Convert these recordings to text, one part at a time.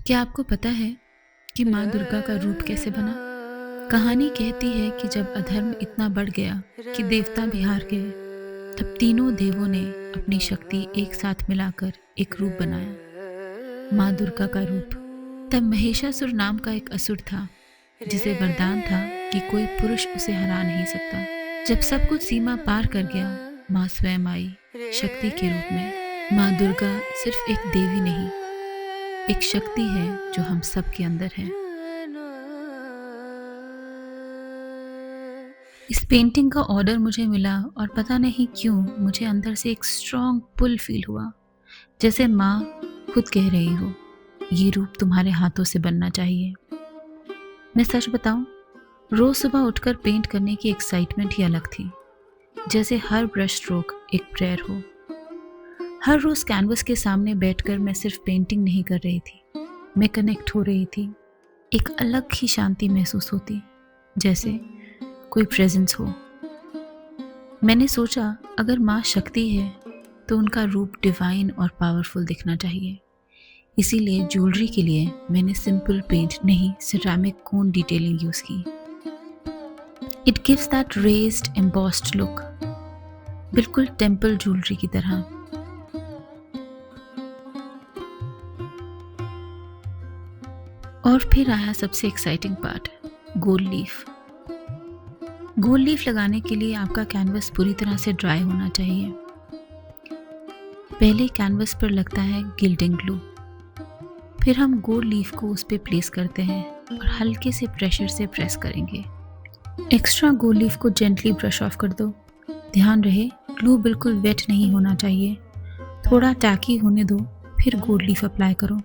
क्या आपको पता है कि माँ दुर्गा का रूप कैसे बना? कहानी कहती है कि जब अधर्म इतना बढ़ गया कि देवता भी हार गए, तब तीनों देवों ने अपनी शक्ति एक साथ मिलाकर एक रूप बनाया, माँ दुर्गा का रूप। तब महिषासुर नाम का एक असुर था, जिसे वरदान था कि कोई पुरुष उसे हरा नहीं सकता। जब सब कुछ सीमा पार कर गया, माँ स्वयं आई शक्ति के रूप में। माँ दुर्गा सिर्फ एक देवी नहीं, एक शक्ति है जो हम सब के अंदर है। इस पेंटिंग का ऑर्डर मुझे मिला और पता नहीं क्यों मुझे अंदर से एक स्ट्रॉन्ग पुल फील हुआ, जैसे माँ खुद कह रही हो, ये रूप तुम्हारे हाथों से बनना चाहिए। मैं सच बताऊं, रोज सुबह उठकर पेंट करने की एक्साइटमेंट ही अलग थी, जैसे हर ब्रश स्ट्रोक एक प्रेयर हो। हर रोज कैनवस के सामने बैठकर मैं सिर्फ पेंटिंग नहीं कर रही थी, मैं कनेक्ट हो रही थी। एक अलग ही शांति महसूस होती, जैसे कोई प्रेजेंस हो। मैंने सोचा, अगर माँ शक्ति है तो उनका रूप डिवाइन और पावरफुल दिखना चाहिए। इसीलिए ज्वेलरी के लिए मैंने सिंपल पेंट नहीं, सिरेमिक कोन डिटेलिंग यूज की। It gives that raised embossed look, बिल्कुल टेम्पल ज्वेलरी की तरह। और फिर आया सबसे exciting part, gold leaf. Gold leaf लगाने के लिए आपका कैनवस पूरी तरह से ड्राई होना चाहिए। पहले कैनवस पर लगता है गिल्डिंग ग्लू, फिर हम गोल्ड लीफ को उस पर प्लेस करते हैं और हल्के से प्रेशर से प्रेस करेंगे। एक्स्ट्रा गोल्ड लीफ को जेंटली ब्रश ऑफ कर दो। ध्यान रहे, ग्लू बिल्कुल वेट नहीं होना चाहिए, थोड़ा टैकी होने दो, फिर गोल्ड लीफ अप्लाई करो।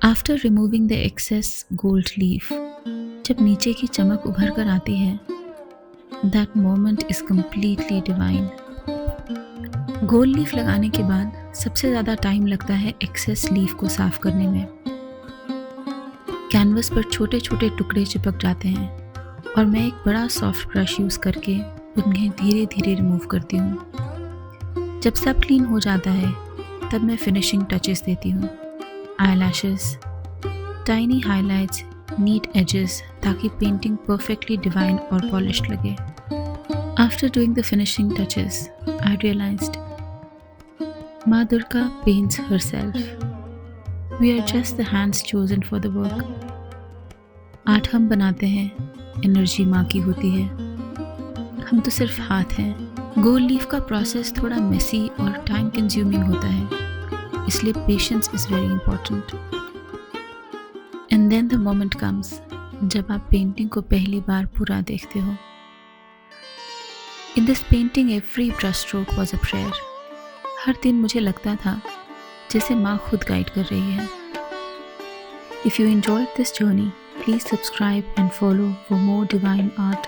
After removing the excess gold leaf, जब नीचे की चमक उभर कर आती है, that moment is completely divine. Gold leaf लगाने के बाद सबसे ज़्यादा टाइम लगता है एक्सेस लीफ को साफ करने में। कैनवस पर छोटे छोटे टुकड़े चिपक जाते हैं और मैं एक बड़ा सॉफ्ट ब्रश यूज़ करके उन्हें धीरे धीरे रिमूव करती हूँ। जब सब क्लीन हो जाता है, तब मैं फिनिशिंग टचेस देती हूँ। eyelashes, tiny highlights, neat edges, ताकि पेंटिंग perfectly divine और polished लगे। After doing the finishing touches, I realized माँ Durga paints herself. We are just the hands chosen for the work. Art हम बनाते हैं, एनर्जी माँ की होती है, हम तो सिर्फ हाथ हैं। गोल्ड लीफ का प्रोसेस थोड़ा मेसी और टाइम कंज्यूमिंग होता है, इसलिए patience is very important. And then the moment comes, जब आप पेंटिंग को पहली बार पूरा देखते हो। In this painting every brush stroke was a prayer. हर दिन मुझे लगता था जैसे माँ खुद गाइड कर रही है। If you enjoyed this journey, please subscribe and follow for more divine art.